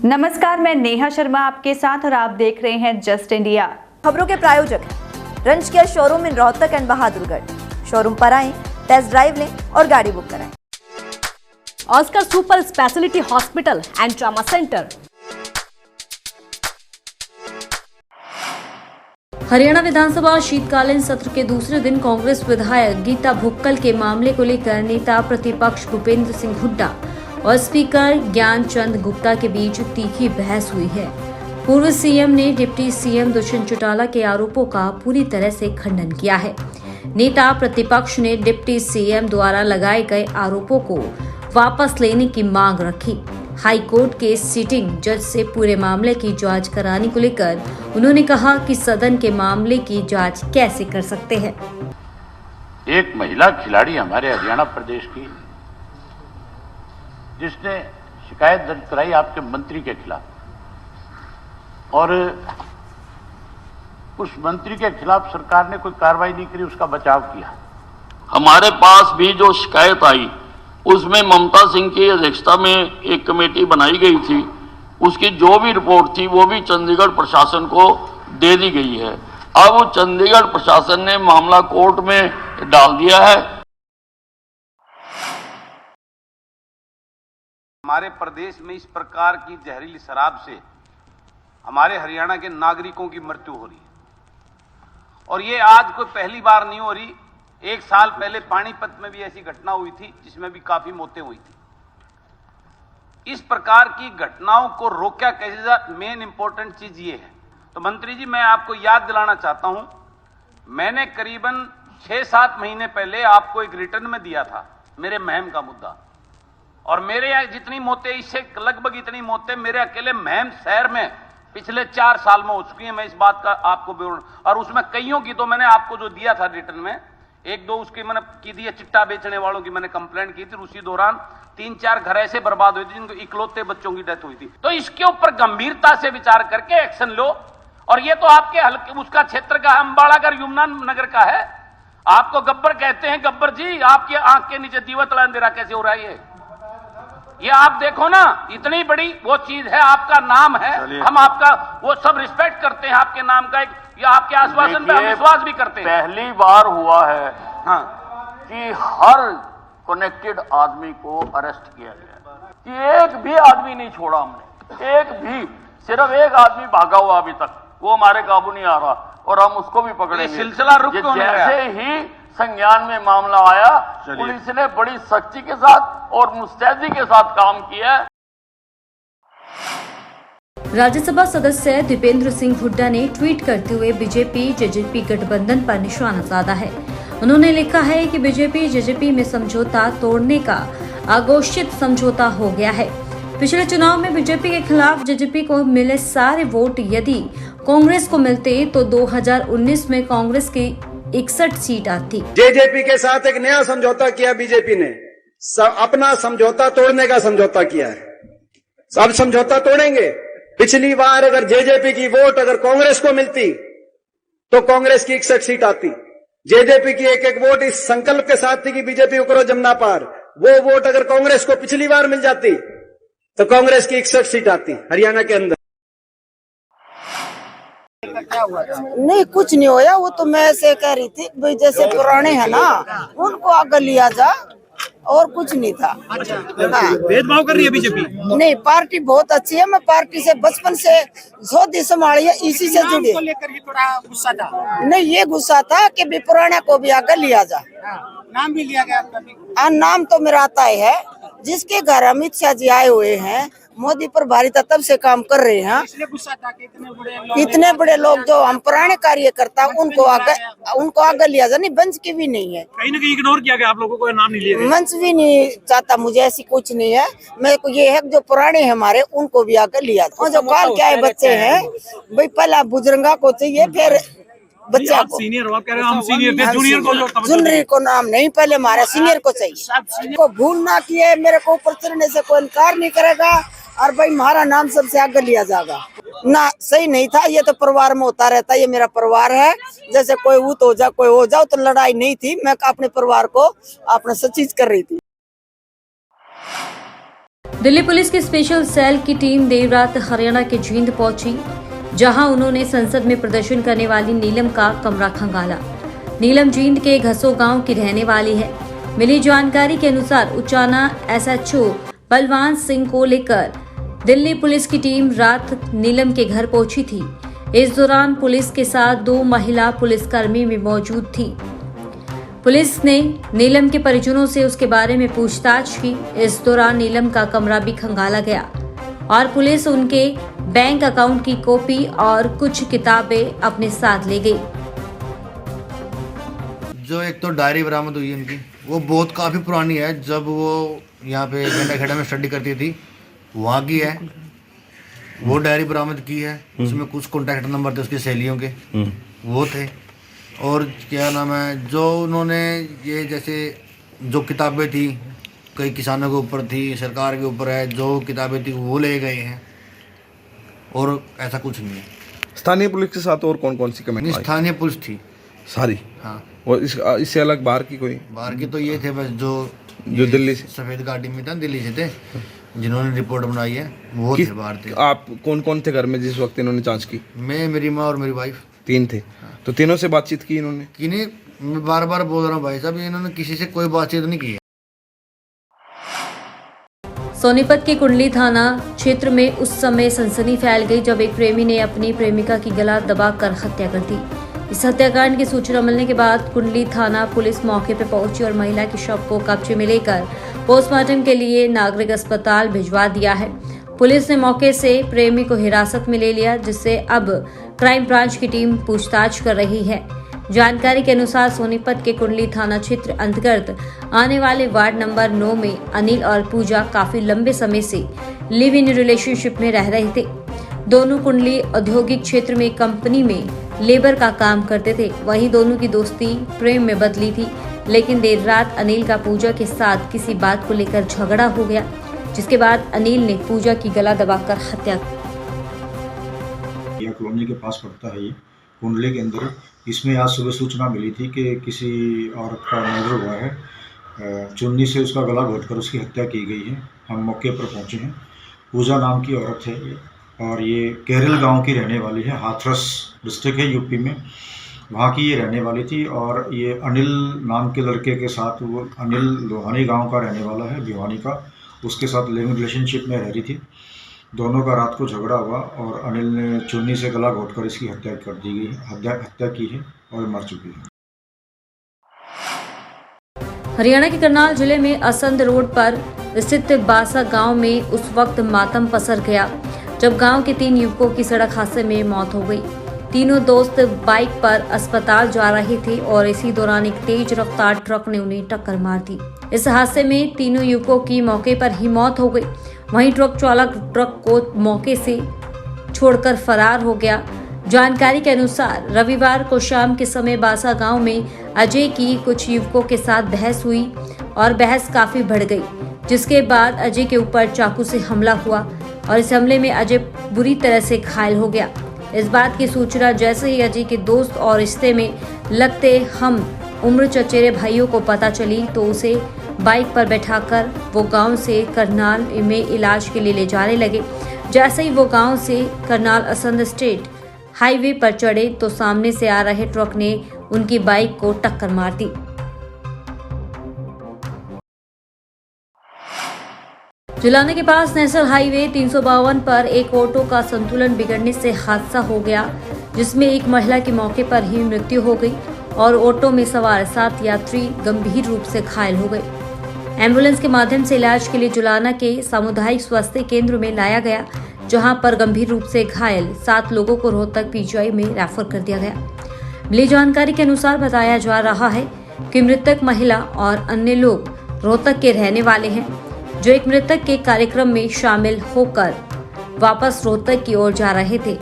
नमस्कार, मैं नेहा शर्मा आपके साथ और आप देख रहे हैं जस्ट इंडिया। खबरों के प्रायोजक हैं रंज care showroom in Rohtak and Bahadurgarh. Showroom पर आएं, टेस्ट ड्राइव लें और गाड़ी बुक कराएं। Oscar super speciality hospital and trauma centre. Haryana विधानसभा शीतकालीन सत्र के दूसरे दिन कांग्रेस विधायक गीता भुक्कल के मामले को लेकर नेता प्रतिपक्ष भूपेंद्र सिंह हुड्डा और स्पीकर ज्ञानचंद गुप्ता के बीच तीखी बहस हुई है। पूर्व सीएम ने डिप्टी सीएम दुष्यंत चौटाला के आरोपों का पूरी तरह से खंडन किया है। नेता प्रतिपक्ष ने डिप्टी सीएम द्वारा लगाए गए आरोपों को वापस लेने की मांग रखी। हाई कोर्ट के सिटिंग जज से पूरे मामले की जांच कराने को लेकर उन्होंने कहा कि सदन के मामले की जांच कैसे कर सकते हैं। एक महिला खिलाड़ी हमारे हरियाणा प्रदेश की, जिसने शिकायत दर्ज कराई आपके मंत्री के खिलाफ, और उस मंत्री के खिलाफ सरकार ने कोई कार्रवाई नहीं करी, उसका बचाव किया। हमारे पास भी जो शिकायत आई उसमें ममता सिंह की अध्यक्षता में एक कमेटी बनाई गई थी। उसकी जो भी रिपोर्ट थी वो भी चंडीगढ़ प्रशासन को दे दी गई है। अब चंडीगढ़ प्रशासन ने मामला कोर्ट में डाल दिया है। हमारे प्रदेश में इस प्रकार की जहरीली शराब से हमारे हरियाणा के नागरिकों की मृत्यु हो रही है, और ये आज कोई पहली बार नहीं हो रही। एक साल पहले पानीपत में भी ऐसी घटना हुई थी जिसमें भी काफी मौतें हुई थी। इस प्रकार की घटनाओं को रोका कैसे जाए, मेन इंपॉर्टेंट चीज ये है। तो मंत्री जी, मैं आपको याद दिलाना चाहता हूं, मैंने करीबन 6-7 महीने पहले आपको एक रिटर्न में दिया था मेरे महम का मुद्दा, और मेरे यहाँ जितनी मौतें, इससे लगभग इतनी मौतें मेरे अकेले महम शहर में पिछले 4 साल में हो चुकी हैं। मैं इस बात का आपको विवरण, और उसमें कईयों की तो मैंने आपको जो दिया था रिटर्न में, 1-2 उसकी मैंने की दी है, चिट्टा बेचने वालों की मैंने कंप्लेंट की थी। उसी दौरान 3-4 घर ऐसे बर्बाद हुए थे जिनको इकलौते बच्चों की डेथ हुई थी। तो इसके ऊपर गंभीरता से विचार करके एक्शन लो। और ये तो आपके हल्के उसका क्षेत्र का है, अंबाड़ागढ़ यमुना नगर का है। आपको गब्बर कहते हैं। गब्बर जी, आपकी आंख के नीचे दीवतला अंधेरा कैसे हो रहा है? ये आप देखो ना, इतनी बड़ी वो चीज है, आपका नाम है, हम आपका वो सब रिस्पेक्ट करते हैं, आपके नाम का एक, या आपके आश्वासन पे हम विश्वास भी करते हैं। पहली बार हुआ है कि हर कनेक्टेड आदमी को अरेस्ट किया गया, कि एक भी आदमी नहीं छोड़ा हमने, एक भी, सिर्फ एक आदमी भागा हुआ अभी तक, वो हमारे काबू नहीं आ रहा, और हम उसको भी पकड़ेंगे। सिलसिला रुक क्यों नहीं रहा? जैसे ही संज्ञान में मामला आया, पुलिस ने बड़ी सख्ती के साथ और मुस्तैदी के साथ काम किया। राज्यसभा सदस्य दीपेंद्र सिंह हुड्डा ने ट्वीट करते हुए बीजेपी जेजेपी गठबंधन पर निशाना साधा है। उन्होंने लिखा है कि बीजेपी जेजेपी में समझौता तोड़ने का अघोषित समझौता हो गया है। पिछले चुनाव में बीजेपी के खिलाफ जेजेपी को मिले सारे वोट यदि कांग्रेस को मिलते तो 2019 में कांग्रेस की 61 सीट आती। जेजेपी के साथ एक नया समझौता किया बीजेपी ने, अपना समझौता तोड़ने का समझौता किया है। अब समझौता तोड़ेंगे। पिछली बार अगर जेजेपी की वोट अगर कांग्रेस को मिलती तो कांग्रेस की 61 सीट आती। जेजेपी की एक वोट इस संकल्प के साथ थी कि बीजेपी को करो जमना पार, वो वोट अगर कांग्रेस को पिछली बार मिल जाती तो कांग्रेस की 61 सीट आती हरियाणा के अंदर। नहीं, कुछ नहीं होया। वो तो मैं ऐसे कह रही थी भाई, जैसे पुराने हैं ना उनको आगे लिया जा, और कुछ नहीं था। भेदभाव कर रही है बीजेपी? नहीं, पार्टी बहुत अच्छी है। मैं पार्टी से बचपन से सौदी संभाली है, इसी से जुड़ी। लेकर ही थोड़ा गुस्सा था? नहीं, ये गुस्सा था कि भी पुराने को भी आगे लिया जा। नाम भी लिया गया आपका? नाम तो मेरा आता है। जिसके घर अमित शाह जी आए हुए हैं, मोदी पर भारी तब से काम कर रहे हैं। इसलिए गुस्सा था कि इतने बड़े लोग जो हम पुराने कार्यकर्ता उनको आगे लिया जा। नहीं, वंश की भी नहीं है, कहीं ना कहीं इग्नोर किया गया आप लोगों को, नाम नहीं लिया गया। वंश भी नहीं चाहता मुझे, ऐसी कुछ नहीं है। मेरे को ये है जो पुराने हमारे उनको भी आगे लिया जा। और जो काल के आए बच्चे हैं भाई, पहला बुजुर्गा को चाहिए, फिर बच्चा को। सीनियर हो आप, कह रहे हो हम सीनियर थे, जूनियर को जो जूनियर को नाम नहीं, पहले हमारे सीनियर को चाहिए। को भूल ना किए, मेरे को ऊपर चढ़ने से कोई इनकार नहीं करेगा, और भाई हमारा नाम सबसे आगे लिया जाएगा ना। सही नहीं था, ये तो परिवार में होता रहता है, ये मेरा परिवार है। जैसे कोई ऊत हो जा, कोई हो जाओ, तो लड़ाई नहीं थी। मैं अपने परिवार को अपना सब चीज कर रही थी। दिल्ली पुलिस की स्पेशल सेल की टीम देर रात हरियाणा के जींद पहुंची, जहां उन्होंने संसद में प्रदर्शन करने वाली नीलम का कमरा खंगाला। नीलम जींद के घसो गांव की रहने वाली है। मिली जानकारी के अनुसार उचाना SHO बलवान सिंह को लेकर दिल्ली पुलिस की टीम रात नीलम के घर पहुंची थी। इस दौरान पुलिस के साथ 2 महिला पुलिसकर्मी भी मौजूद थी। पुलिस ने नीलम के परिजनों से उसके बारे में पूछताछ की। इस दौरान नीलम का कमरा भी खंगाला गया और पुलिस उनके बैंक अकाउंट की कॉपी और कुछ किताबें अपने साथ ले गई। जो एक तो डायरी बरामद हुई है इनकी, वो बहुत काफ़ी पुरानी है। जब वो यहाँ पे गंडाखेड़ा में स्टडी करती थी वहाँ की है। वो डायरी बरामद की है, उसमें कुछ कॉन्टैक्ट नंबर थे उसकी सहेलियों के, वो थे। और क्या नाम है, जो उन्होंने ये जैसे जो किताबें थी कई किसानों के ऊपर थी, सरकार के ऊपर है, जो किताबें थी वो ले गए हैं और ऐसा कुछ नहीं है। स्थानीय पुलिस के साथ और कौन कौन सी कमेटी? स्थानीय पुलिस थी सारी। हाँ। और इससे अलग बाहर की कोई? बाहर की तो ये थे बस जो दिल्ली से सफ़ेद गाड़ी में था, दिल्ली से थे जिन्होंने रिपोर्ट बनाई है, वो थे बाहर थे। आप कौन कौन थे घर में जिस वक्त इन्होंने जांच की? मैं, मेरी माँ और मेरी वाइफ। 3 थे। हाँ। तो तीनों से बातचीत की इन्होंने? कि नहीं, मैं बार बार बोल रहा हूँ भाई साहब, इन्होंने किसी से कोई बातचीत नहीं की है। सोनीपत के कुंडली थाना क्षेत्र में उस समय सनसनी फैल गई जब एक प्रेमी ने अपनी प्रेमिका की गला दबाकर हत्या कर दी। इस हत्याकांड की सूचना मिलने के बाद कुंडली थाना पुलिस मौके पर पहुंची और महिला के शव को कब्जे में लेकर पोस्टमार्टम के लिए नागरिक अस्पताल भिजवा दिया है। पुलिस ने मौके से प्रेमी को हिरासत में ले लिया, जिससे अब क्राइम ब्रांच की टीम पूछताछ कर रही है। जानकारी के अनुसार सोनीपत के कुंडली थाना क्षेत्र अंतर्गत आने वाले वार्ड नंबर 9 में अनिल और पूजा काफी लंबे समय से लिव इन रिलेशनशिप में रह रहे थे। दोनों कुंडली औद्योगिक क्षेत्र में कंपनी में लेबर का काम करते थे। वहीं दोनों की दोस्ती प्रेम में बदली थी, लेकिन देर रात अनिल का पूजा के साथ किसी बात को लेकर झगड़ा हो गया, जिसके बाद अनिल ने पूजा की गला दबाकर हत्या की। कॉलोनी के पास पड़ता है ये, कुंडली के अंदर। इसमें आज सुबह सूचना मिली थी कि किसी औरत का मर्डर हुआ है, चुन्नी से उसका गला घोंटकर उसकी हत्या की गई है। हम मौके पर पहुंचे हैं। पूजा नाम की औरत है ये, और ये केरल गांव की रहने वाली है। हाथरस डिस्ट्रिक्ट है यूपी में, वहाँ की ये रहने वाली थी। और ये अनिल नाम के लड़के के साथ, वो अनिल लोहानी गांव का रहने वाला है, भिवानी का, उसके साथ लिविंग रिलेशनशिप में रह रही थी। दोनों का रात को झगड़ा हुआ और अनिल ने चुन्नी से गला घोंटकर इसकी हत्या कर दी गई, हत्या की है और मर चुकी है। हरियाणा के करनाल जिले में असंध रोड पर स्थित बासा गांव में उस वक्त मातम पसर गया जब गांव के 3 युवकों की सड़क हादसे में मौत हो गई। तीनों दोस्त बाइक पर अस्पताल जा रहे थे और इसी दौरान एक तेज रफ्तार ट्रक ने उन्हें टक्कर मार दी। इस हादसे में तीनों युवकों की मौके पर ही मौत हो गई। वहीं ट्रक चालक ट्रक को मौके से छोड़कर फरार हो गया। जानकारी के अनुसार रविवार को शाम के समय बासा गांव में अजय की कुछ युवकों के साथ बहस हुई और बहस काफी बढ़ गई, जिसके बाद अजय के ऊपर चाकू से हमला हुआ और इस हमले में अजय बुरी तरह से घायल हो गया। इस बात की सूचना जैसे ही अजय के दोस्त और रिश्ते में लगते हम उम्र चचेरे भाइयों को पता चली तो उसे बाइक पर बैठाकर वो गांव से करनाल में इलाज के लिए ले जाने लगे। जैसे ही वो गांव से करनाल असंध स्टेट हाईवे पर चढ़े तो सामने से आ रहे ट्रक ने उनकी बाइक को टक्कर मार दी। जुलाना के पास नेशनल हाईवे 352 पर एक ऑटो का संतुलन बिगड़ने से हादसा हो गया, जिसमें एक महिला की मौके पर ही मृत्यु हो गई और ऑटो में सवार 7 यात्री गंभीर रूप से घायल हो गए। एम्बुलेंस के माध्यम से इलाज के लिए जुलाना के सामुदायिक स्वास्थ्य केंद्र में लाया गया, जहां पर गंभीर रूप से घायल 7 लोगों को रोहतक पीजीआई में रेफर कर दिया गया। मिली जानकारी के अनुसार बताया जा रहा है कि मृतक महिला और अन्य लोग रोहतक के रहने वाले हैं, जो एक मृतक के कार्यक्रम में शामिल होकर वापस रोहतक की ओर जा रहे थे।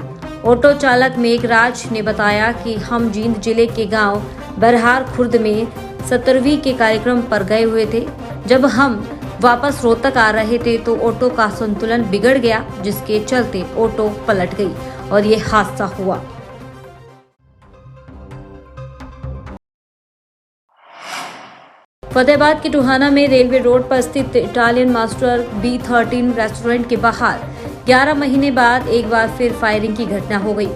ऑटो चालक मेघराज ने बताया कि हम जींद जिले के गांव बरहार खुर्द में 17वीं के कार्यक्रम पर गए हुए थे। जब हम वापस रोहतक आ रहे थे तो ऑटो का संतुलन बिगड़ गया, जिसके चलते ऑटो पलट गई और ये हादसा हुआ। फतेहाबाद के टोहाना में रेलवे रोड पर स्थित इटालियन मास्टर B13 रेस्टोरेंट के बाहर 11 महीने बाद एक बार फिर फायरिंग की घटना हो गई।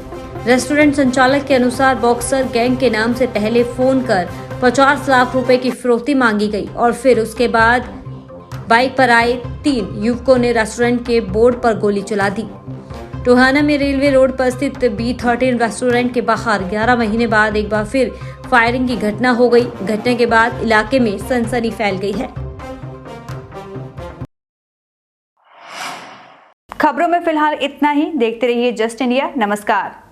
रेस्टोरेंट संचालक के अनुसार बॉक्सर गैंग के नाम से पहले फोन कर 50 लाख रुपए की फिरौती मांगी गई और फिर उसके बाद बाइक पर आए 3 युवकों ने रेस्टोरेंट के बोर्ड पर गोली चला दी। टोहाना में रेलवे रोड पर स्थित B13 रेस्टोरेंट के बाहर 11 महीने बाद एक बार फिर फायरिंग की घटना हो गई। घटना के बाद इलाके में सनसनी फैल गई है। खबरों में फिलहाल इतना ही। देखते रहिए जस्ट इंडिया। नमस्कार।